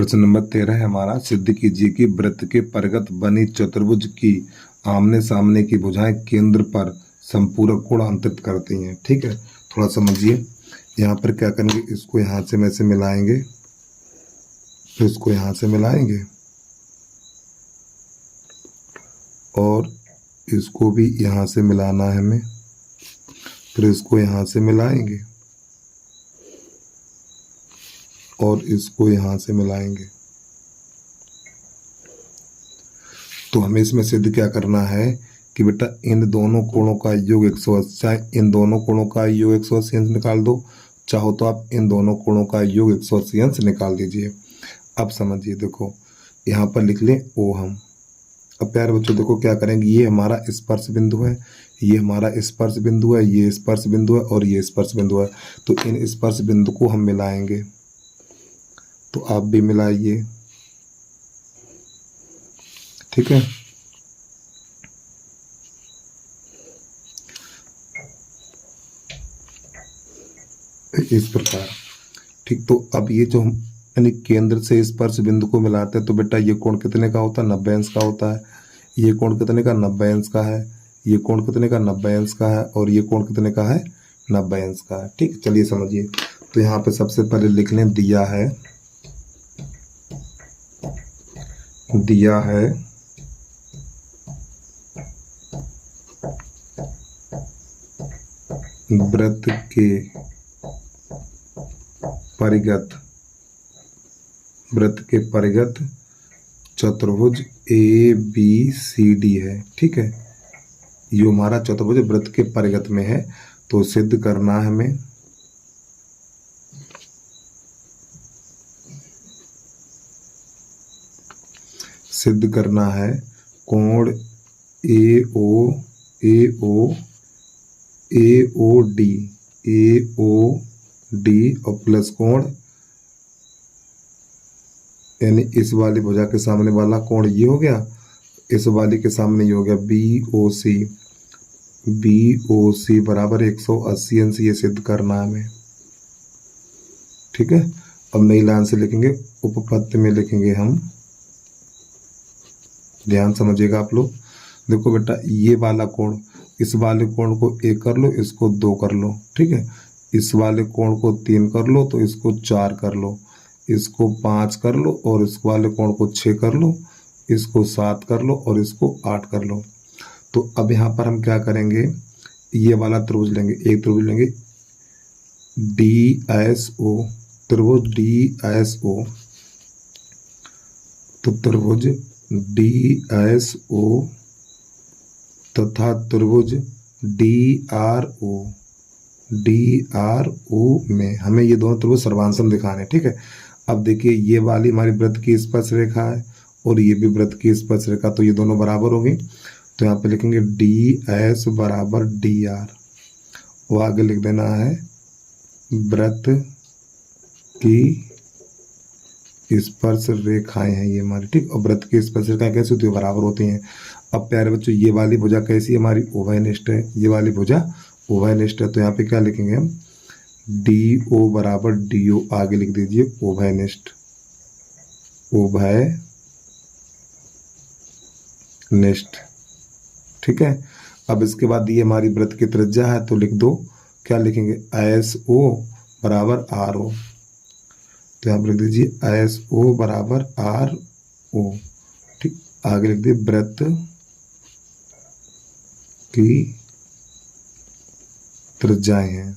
प्रश्न नंबर 13 है हमारा। सिद्ध कीजिए कि वृत्त के परिगत बनी चतुर्भुज की आमने सामने की भुजाएं केंद्र पर संपूरक कोण अंतरित करती हैं। ठीक है, थोड़ा समझिए। यहाँ पर क्या करेंगे, इसको यहाँ से में से मिलाएंगे, फिर इसको यहाँ से मिलाएंगे और इसको भी यहाँ से मिलाना है हमें, फिर इसको यहाँ से मिलाएंगे और इसको यहाँ से मिलाएंगे। तो हमें इसमें सिद्ध क्या करना है कि बेटा इन दोनों कोणों का योग 180, चाहे इन दोनों कोणों का योग 180 अंश निकाल दो, चाहो तो आप इन दोनों कोणों का योग 180 अंश निकाल दीजिए। अब समझिए, देखो यहाँ पर लिख लें ओ हम। अब प्यारे बच्चों देखो क्या करेंगे, ये हमारा स्पर्श बिंदु है, ये हमारा स्पर्श बिंदु है, ये स्पर्श बिंदु है और ये स्पर्श बिंदु है। तो इन स्पर्श बिंदु को हम मिलाएंगे। तो आप भी मिलाइए, ठीक है। इस प्रकार, ठीक। तो अब ये जो हम यानी केंद्र से स्पर्श बिंदु को मिलाते हैं, तो बेटा ये कोण कितने का होता है, 90 अंश का होता है। ये कोण कितने का, 90 अंश का है। ये कोण कितने का, 90 अंश का है। और ये कोण कितने का है, 90 अंश का है। ठीक, चलिए समझिए। तो यहाँ पे सबसे पहले लिख लें, दिया है वृत्त के परिगत चतुर्भुज ABCD है। ठीक है, ये हमारा चतुर्भुज वृत्त के परिगत में है। तो सिद्ध करना है हमें, सिद्ध करना है कोण AOD और प्लस कोण, यानी इस वाली भुजा के सामने वाला कोण ये हो गया, इस वाली के सामने ये हो गया BOC बराबर 180 अंश। ये सिद्ध करना है हमें। ठीक है, अब नई लाइन से लिखेंगे, उपपत्ति में लिखेंगे हम। ध्यान समझिएगा आप लोग। देखो बेटा ये वाला कोण, इस वाले कोण को 1 कर लो, इसको 2 कर लो। ठीक है, इस वाले कोण को 3 कर लो, तो इसको 4 कर लो, इसको 5 कर लो और इस वाले कोण को 6 कर लो, इसको 7 कर लो और इसको 8 कर लो। तो अब यहाँ पर हम क्या करेंगे, ये वाला त्रिभुज लेंगे, एक त्रिभुज लेंगे DSO, त्रिभुज DSO। तो त्रिभुज DSO तथा त्रिभुज DRO में हमें ये दोनों त्रिभुज सर्वांसम दिखाने। ठीक है, अब देखिए ये वाली हमारी वृत्त की स्पर्श रेखा है और ये भी वृत्त की स्पर्श रेखा, तो ये दोनों बराबर होंगी। तो यहाँ पे लिखेंगे DS बराबर DR, वो आगे लिख देना है वृत्त की स्पर्श रेखाएं हैं ये हमारी। ठीक, और वृत्त की स्पर्श रेखाएं कैसे होती है, बराबर होती हैं। अब प्यारे बच्चों ये वाली भुजा कैसी है, हमारी उभयनिष्ठ है। ये वाली भुजा उभयनिष्ठ है। तो यहाँ पे क्या लिखेंगे हम, DO बराबर DO, आगे लिख दीजिए उभयनिष्ठ। ठीक है, अब इसके बाद ये हमारी वृत्त की त्रिज्या है, तो लिख दो, क्या लिखेंगे, SO बराबर RO। तो यहाँ पर लिख दीजिए SO बराबर RO। ठीक, आगे लिख दिए वृत्त की त्रिज्याएं हैं।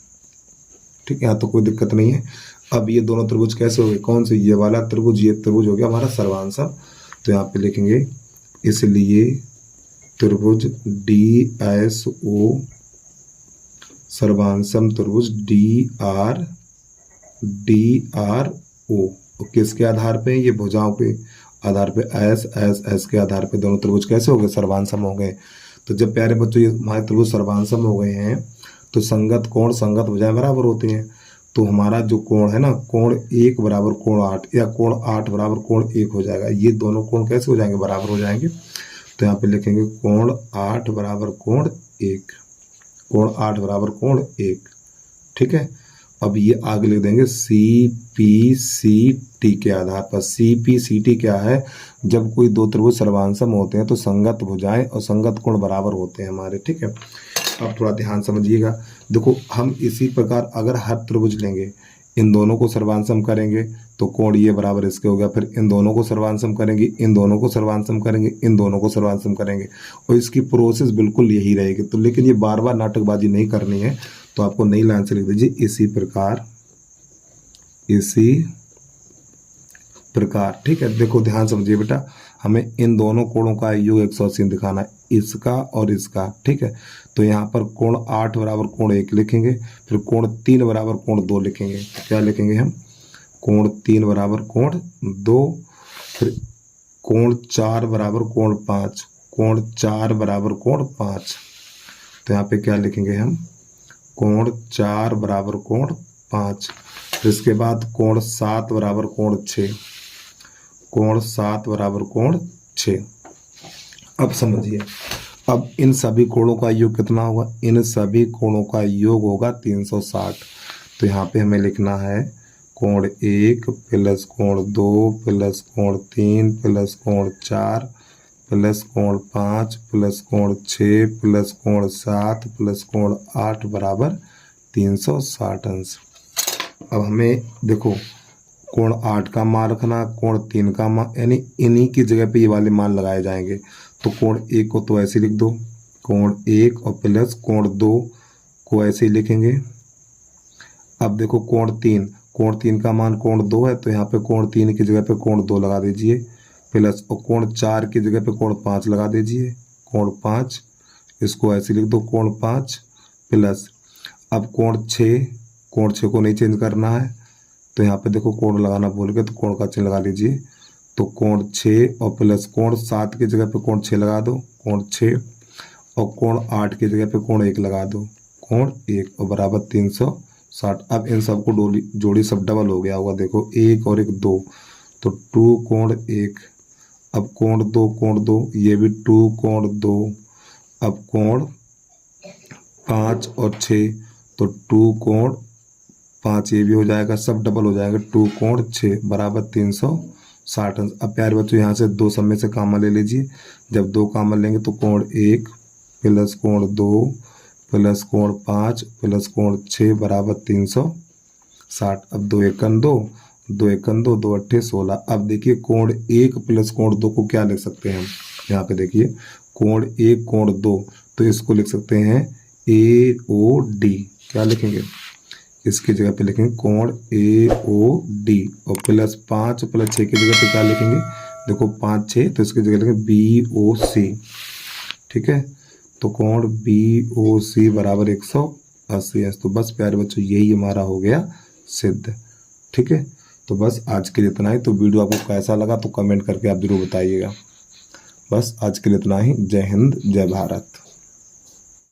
ठीक है, यहाँ तो कोई दिक्कत नहीं है। अब ये दोनों त्रिभुज कैसे हो गए, कौन से, ये वाला त्रिभुज, ये त्रिभुज हो गया हमारा सर्वांसम। तो यहाँ पे लिखेंगे, इसलिए त्रिभुज DSO सर्वांसम त्रिभुज DRO। किसके आधार पे, ये भुजाओं के आधार पे, S के आधार पे दोनों त्रिभुज कैसे हो गए, सर्वांसम हो गए। तो जब प्यारे बच्चों ये हमारे त्रिभुज सर्वांसम हो गए हैं, तो संगत कोण संगत भुजाएं बराबर होती हैं। तो हमारा जो कोण है ना, कोण 1 बराबर कोण 8 या कोण 8 बराबर कोण 1 हो जाएगा। ये दोनों कोण कैसे हो जाएंगे, बराबर हो जाएंगे। तो यहाँ पे लिखेंगे कोण 8 बराबर कोण 1, कोण 8 बराबर कोण 1। ठीक है, अब ये आगे लिख देंगे CPCT के आधार पर। CPCT क्या है, जब कोई दो त्रिभुज सर्वांसम होते हैं तो संगत भुजाएं और संगत कोण बराबर होते हैं हमारे, ठीक है। अब थोड़ा ध्यान समझिएगा, देखो हम इसी प्रकार अगर हर त्रिभुज लेंगे, इन दोनों को सर्वांसम करेंगे तो कोण ये बराबर इसके हो गया, फिर इन दोनों को सर्वांसम करेंगे, इन दोनों को सर्वांसम करेंगे, इन दोनों को सर्वांसम करेंगे, और इसकी प्रोसेस बिल्कुल यही रहेगी। तो लेकिन ये बार बार नाटकबाजी नहीं करनी है, तो आपको नई लाइन से लिख दीजिए इसी प्रकार, ठीक है। देखो ध्यान समझिए बेटा, हमें इन दोनों कोणों का योग 180 दिखाना है, इसका और इसका, ठीक है। तो यहाँ पर कोण 8 बराबर कोण 1 लिखेंगे, फिर कोण 3 बराबर कोण 2 लिखेंगे। क्या लिखेंगे हम, कोण 3 बराबर कोण 2, फिर कोण 4 बराबर कोण 5, कोण 4 बराबर कोण 5। तो यहाँ पे क्या लिखेंगे हम, कोण 4 बराबर कोण 5। फिर इसके बाद कोण 7 बराबर कोण 6, कोण 7 बराबर कोण 6। अब समझिए, अब इन सभी कोणों का योग कितना होगा, इन सभी कोणों का योग होगा 360। तो यहाँ पे हमें लिखना है कोण 1 प्लस कोण 2 प्लस कोण 3 प्लस कोण 4 प्लस कोण 5 प्लस कोण 6 प्लस कोण 7 प्लस कोण 8 बराबर 360 अंश। अब हमें देखो कोण 8 का मान रखना, कोण 3 का मान, यानी इन्हीं की जगह पे ये वाले मान लगाए जाएंगे। तो कोण 1 को तो ऐसे लिख दो, कोण 1 और प्लस कोण 2 को ऐसे ही लिखेंगे। अब देखो कोण 3 का मान कोण 2 है, तो यहाँ पे कोण 3 की जगह पे कोण 2 लगा दीजिए, प्लस और कोण 4 की जगह पे कोण 5 लगा दीजिए, कोण 5, इसको ऐसे लिख दो कोण 5 प्लस। अब कोण 6 को नहीं चेंज करना है, तो यहाँ पे देखो कोण लगाना भूल गए तो कोण का चिन्ह लगा लीजिए। तो कोण 6 और प्लस कोण 7 की जगह पे कोण 6 लगा दो, कोण 6, और कोण 8 की जगह पे कोण 1 लगा दो, कोण 1, और बराबर 360। अब इन सबको जोड़ी सब डबल हो गया होगा, देखो 1 और 1 2, तो 2 कोण 1। अब कोण 2 ये भी 2 कोण 2। अब कोण 5 और 6, तो 2 कोण 5 ये भी हो जाएगा, सब डबल हो जाएगा, 2 कोण 6 बराबर 360 अंश। अब प्यारे बच्चों यहाँ से 2 सब में से कॉमन ले लीजिए, जब 2 कॉमन लेंगे तो कोण 1 प्लस कोण 2 प्लस कोण 5 प्लस कोण 6 बराबर 360। अब 2 एकन 2, 2 एकन 2, 2 अट्ठे 16। अब देखिए कोण 1 प्लस कोण 2 को क्या लिख सकते हैं हम, यहाँ पे देखिए कोण 1 कोण 2, तो इसको लिख सकते हैं AOD। क्या लिखेंगे, इसकी जगह पे लिखेंगे कोण AOD, और प्लस 5 प्लस 6 की जगह पे क्या लिखेंगे, देखो 5 6, तो इसकी जगह लिखेंगे BOC, ठीक है। तो कोण BOC बराबर 180 अंश। तो बस प्यारे बच्चों यही हमारा हो गया सिद्ध, ठीक है। तो बस आज के लिए इतना ही। तो वीडियो आपको कैसा लगा तो कमेंट करके आप जरूर बताइएगा। बस आज के लिए इतना ही। जय हिंद, जय भारत।